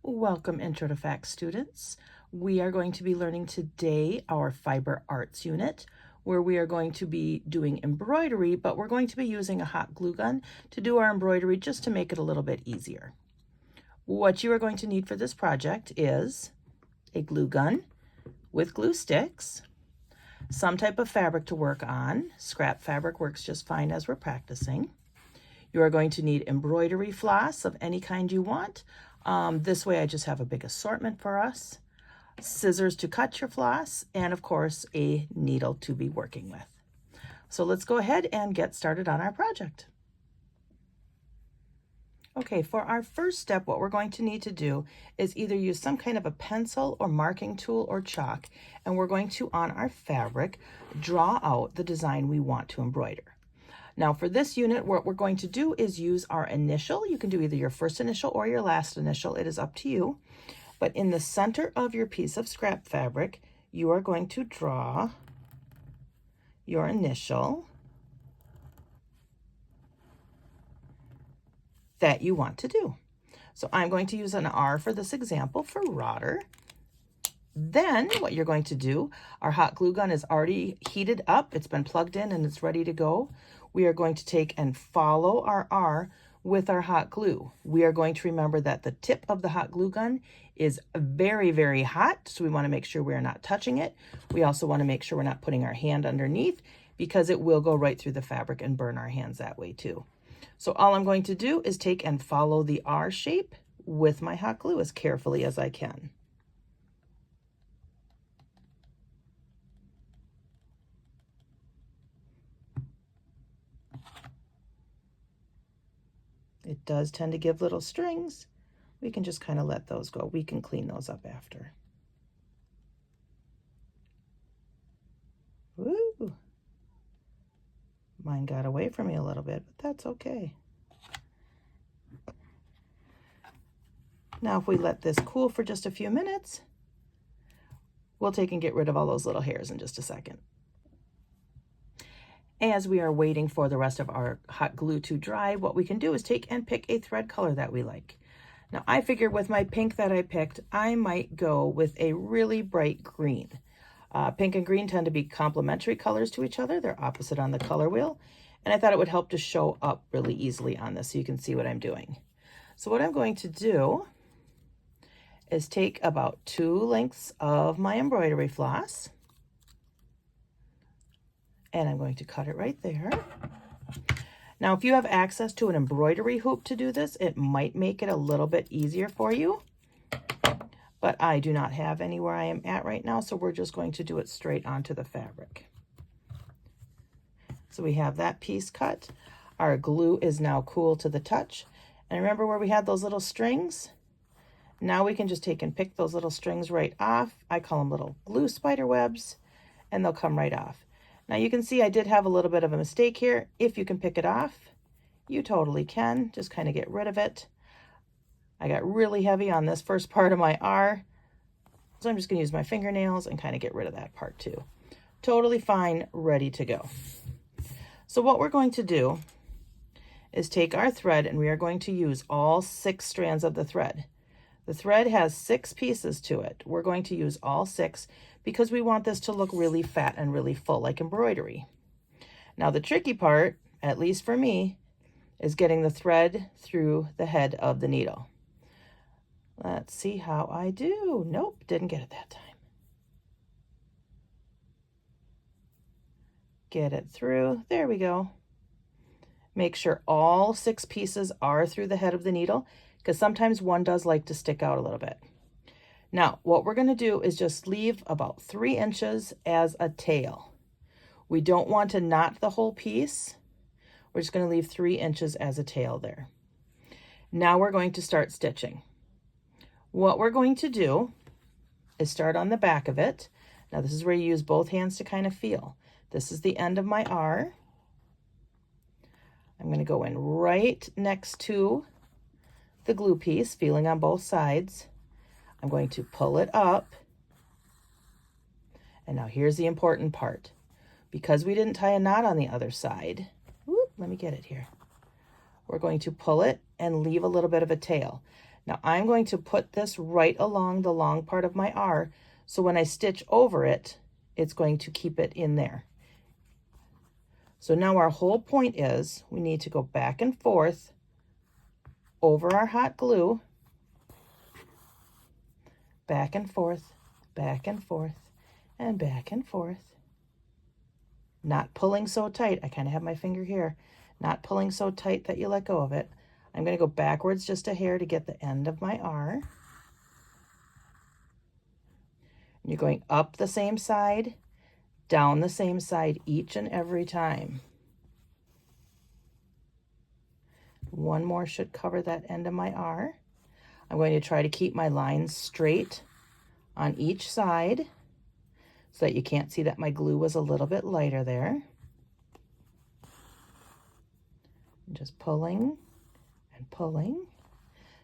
Welcome Intro to Facts students. We are going to be learning today our fiber arts unit where we are going to be doing embroidery, but we're going to be using a hot glue gun to do our embroidery just to make it a little bit easier. What you are going to need for this project is a glue gun with glue sticks, some type of fabric to work on. Scrap fabric works just fine as we're practicing. You are going to need embroidery floss of any kind you want. This way I just have a big assortment for us. Scissors to cut your floss, and of course a needle to be working with. So let's go ahead and get started on our project. Okay, for our first step, what we're going to need to do is either use some kind of a pencil or marking tool or chalk, and we're going to, on our fabric, draw out the design we want to embroider. Now for this unit, what we're going to do is use our initial. You can do either your first initial or your last initial. It is up to you. But in the center of your piece of scrap fabric, you are going to draw your initial that you want to do. So I'm going to use an R for this example for Rotter. Then what you're going to do, our hot glue gun is already heated up. It's been plugged in and it's ready to go. We are going to take and follow our R with our hot glue. We are going to remember that the tip of the hot glue gun is very, very hot. So we want to make sure we're not touching it. We also want to make sure we're not putting our hand underneath because it will go right through the fabric and burn our hands that way too. So all I'm going to do is take and follow the R shape with my hot glue as carefully as I can. It does tend to give little strings. We can just kind of let those go. We can clean those up after. Woo! Mine got away from me a little bit, but that's okay. Now if we let this cool for just a few minutes, we'll take and get rid of all those little hairs in just a second. As we are waiting for the rest of our hot glue to dry, what we can do is take and pick a thread color that we like. Now I figured with my pink that I picked, I might go with a really bright green. Pink and green tend to be complementary colors to each other. They're opposite on the color wheel. And I thought it would help to show up really easily on this so you can see what I'm doing. So what I'm going to do is take about 2 lengths of my embroidery floss. And I'm going to cut it right there. Now, if you have access to an embroidery hoop to do this, it might make it a little bit easier for you. But I do not have any where I am at right now, so we're just going to do it straight onto the fabric. So we have that piece cut. Our glue is now cool to the touch. And remember where we had those little strings? Now we can just take and pick those little strings right off. I call them little glue spider webs, and they'll come right off. Now you can see I did have a little bit of a mistake here. If you can pick it off, you totally can. Just kind of get rid of it. I got really heavy on this first part of my R, so I'm just going to use my fingernails and kind of get rid of that part too. Totally fine, ready to go. So what we're going to do is take our thread, and we are going to use all 6 strands of the thread. The thread has 6 pieces to it. We're going to use all 6 because we want this to look really fat and really full like embroidery. Now the tricky part, at least for me, is getting the thread through the head of the needle. Let's see how I do. Nope, didn't get it that time. Get it through. There we go. Make sure all 6 pieces are through the head of the needle because sometimes one does like to stick out a little bit. Now, what we're going to do is just leave about 3 inches as a tail. We don't want to knot the whole piece. We're just going to leave 3 inches as a tail there. Now we're going to start stitching. What we're going to do is start on the back of it. Now this is where you use both hands to kind of feel. This is the end of my R. I'm going to go in right next to the glue piece, feeling on both sides. I'm going to pull it up. And now here's the important part. Because we didn't tie a knot on the other side, let me get it here. We're going to pull it and leave a little bit of a tail. Now I'm going to put this right along the long part of my R, so when I stitch over it, it's going to keep it in there. So now our whole point is we need to go back and forth over our hot glue, back and forth, back and forth, and back and forth. Not pulling so tight. I kind of have my finger here. Not pulling so tight that you let go of it. I'm going to go backwards just a hair to get the end of my R. And you're going up the same side, down the same side each and every time. One more should cover that end of my R. I'm going to try to keep my lines straight on each side so that you can't see that my glue was a little bit lighter there. I'm just pulling and pulling.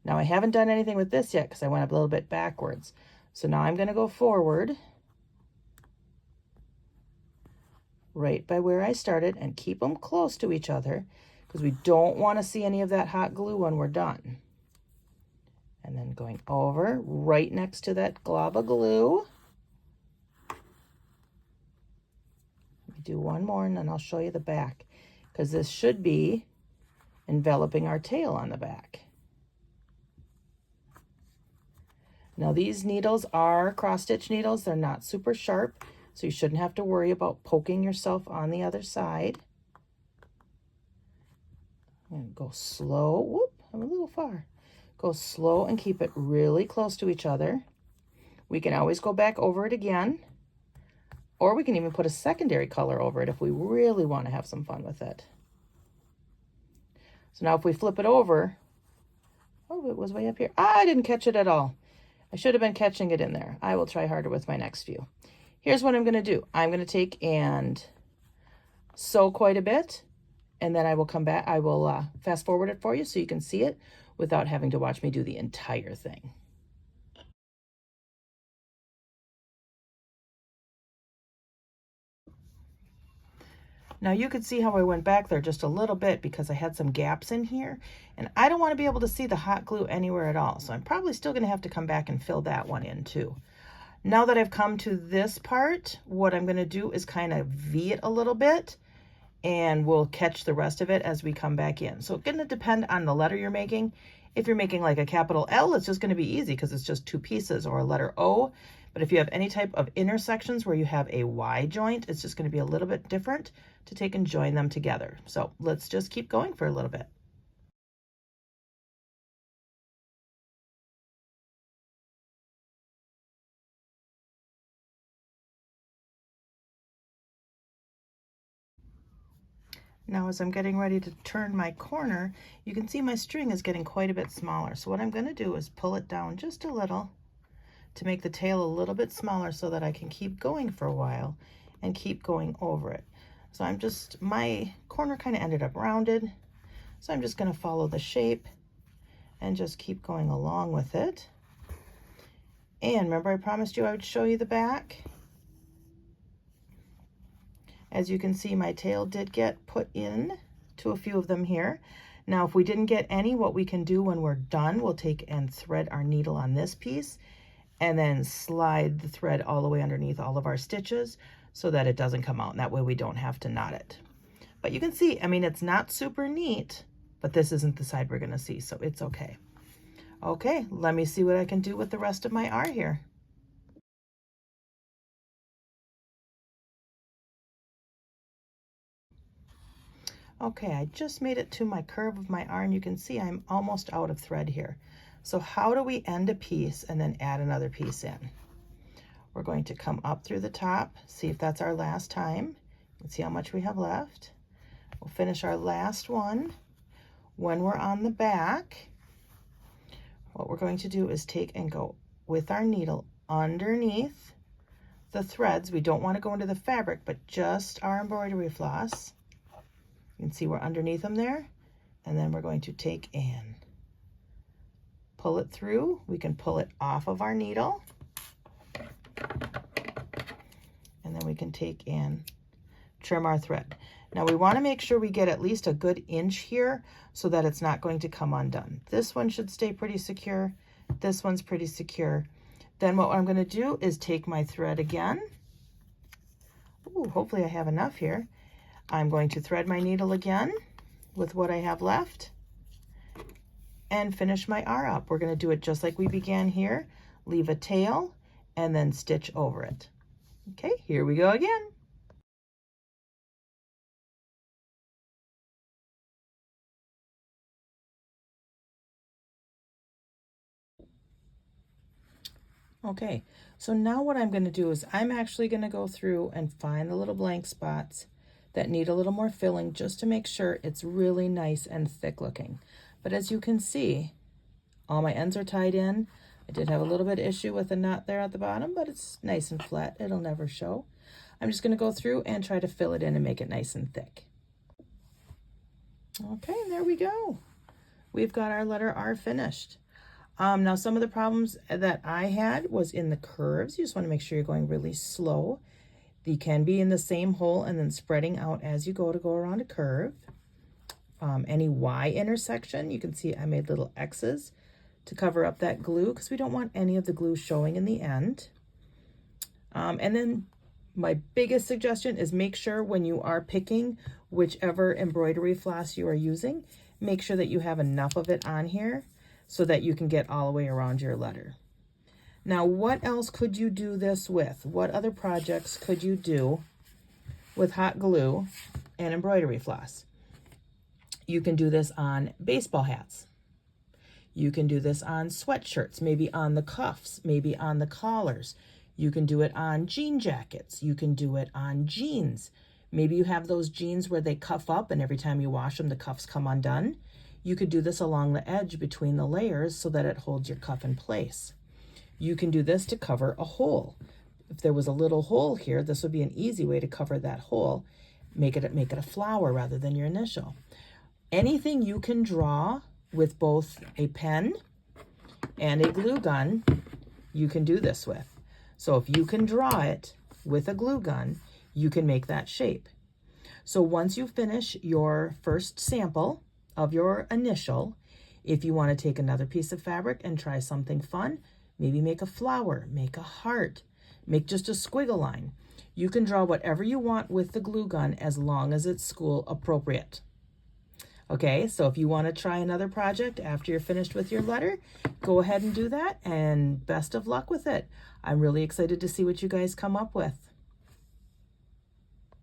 Now I haven't done anything with this yet because I went a little bit backwards. So now I'm going to go forward right by where I started and keep them close to each other because we don't want to see any of that hot glue when we're done. And then going over right next to that glob of glue. Let me do one more and then I'll show you the back because this should be enveloping our tail on the back. Now these needles are cross stitch needles. They're not super sharp, so you shouldn't have to worry about poking yourself on the other side. And go slow. Whoop, I'm a little far. Go slow and keep it really close to each other. We can always go back over it again, or we can even put a secondary color over it if we really want to have some fun with it. So now if we flip it over, oh, it was way up here. I didn't catch it at all. I should have been catching it in there. I will try harder with my next few. Here's what I'm going to do. I'm going to take and sew quite a bit, and then I will come back. I will fast forward it for you so you can see it without having to watch me do the entire thing. Now you could see how I went back there just a little bit because I had some gaps in here, and I don't want to be able to see the hot glue anywhere at all. So I'm probably still going to have to come back and fill that one in too. Now that I've come to this part, what I'm going to do is kind of V it a little bit, and we'll catch the rest of it as we come back in. So it's going to depend on the letter you're making. If you're making like a capital L, it's just going to be easy because it's just two pieces, or a letter O. But if you have any type of intersections where you have a Y joint, it's just going to be a little bit different to take and join them together. So let's just keep going for a little bit. Now as I'm getting ready to turn my corner, you can see my string is getting quite a bit smaller. So what I'm going to do is pull it down just a little to make the tail a little bit smaller so that I can keep going for a while and keep going over it. So I'm just, my corner kind of ended up rounded, so I'm just going to follow the shape and just keep going along with it. And remember I promised you I would show you the back. As you can see, my tail did get put in to a few of them here. Now if we didn't get any, what we can do when we're done, we'll take and thread our needle on this piece and then slide the thread all the way underneath all of our stitches so that it doesn't come out, and that way we don't have to knot it. But you can see, I mean, it's not super neat, but this isn't the side we're gonna see, so it's okay. Okay, let me see what I can do with the rest of my R here. Okay, I just made it to my curve of my R, and you can see I'm almost out of thread here. So how do we end a piece and then add another piece in? We're going to come up through the top, see if that's our last time. Let's see how much we have left. We'll finish our last one. When we're on the back, what we're going to do is take and go with our needle underneath the threads. We don't want to go into the fabric, but just our embroidery floss. You can see we're underneath them there. And then we're going to take and pull it through. We can pull it off of our needle. And then we can take and trim our thread. Now we want to make sure we get at least a good inch here so that it's not going to come undone. This one should stay pretty secure. This one's pretty secure. Then what I'm going to do is take my thread again. Ooh, hopefully I have enough here. I'm going to thread my needle again with what I have left and finish my R up. We're going to do it just like we began here. Leave a tail and then stitch over it. Okay, here we go again. Okay, so now what I'm going to do is I'm actually going to go through and find the little blank spots that need a little more filling just to make sure it's really nice and thick looking. But as you can see, all my ends are tied in. I did have a little bit of issue with a knot there at the bottom, but it's nice and flat. It'll never show. I'm just going to go through and try to fill it in and make it nice and thick. Okay, there we go. We've got our letter R finished. Now some of the problems that I had was in the curves. You just want to make sure you're going really slow. You can be in the same hole and then spreading out as you go to go around a curve. Any Y intersection, you can see I made little X's to cover up that glue because we don't want any of the glue showing in the end. And then my biggest suggestion is make sure when you are picking whichever embroidery floss you are using, make sure that you have enough of it on here so that you can get all the way around your letter. Now, what else could you do this with? What other projects could you do with hot glue and embroidery floss? You can do this on baseball hats. You can do this on sweatshirts, maybe on the cuffs, maybe on the collars. You can do it on jean jackets. You can do it on jeans. Maybe you have those jeans where they cuff up and every time you wash them, the cuffs come undone. You could do this along the edge between the layers so that it holds your cuff in place. You can do this to cover a hole. If there was a little hole here, this would be an easy way to cover that hole. Make it a flower rather than your initial. Anything you can draw with both a pen and a glue gun, you can do this with. So if you can draw it with a glue gun, you can make that shape. So once you finish your first sample of your initial, if you want to take another piece of fabric and try something fun, maybe make a flower, make a heart, make just a squiggle line. You can draw whatever you want with the glue gun as long as it's school appropriate. Okay, so if you want to try another project after you're finished with your letter, go ahead and do that, and best of luck with it. I'm really excited to see what you guys come up with.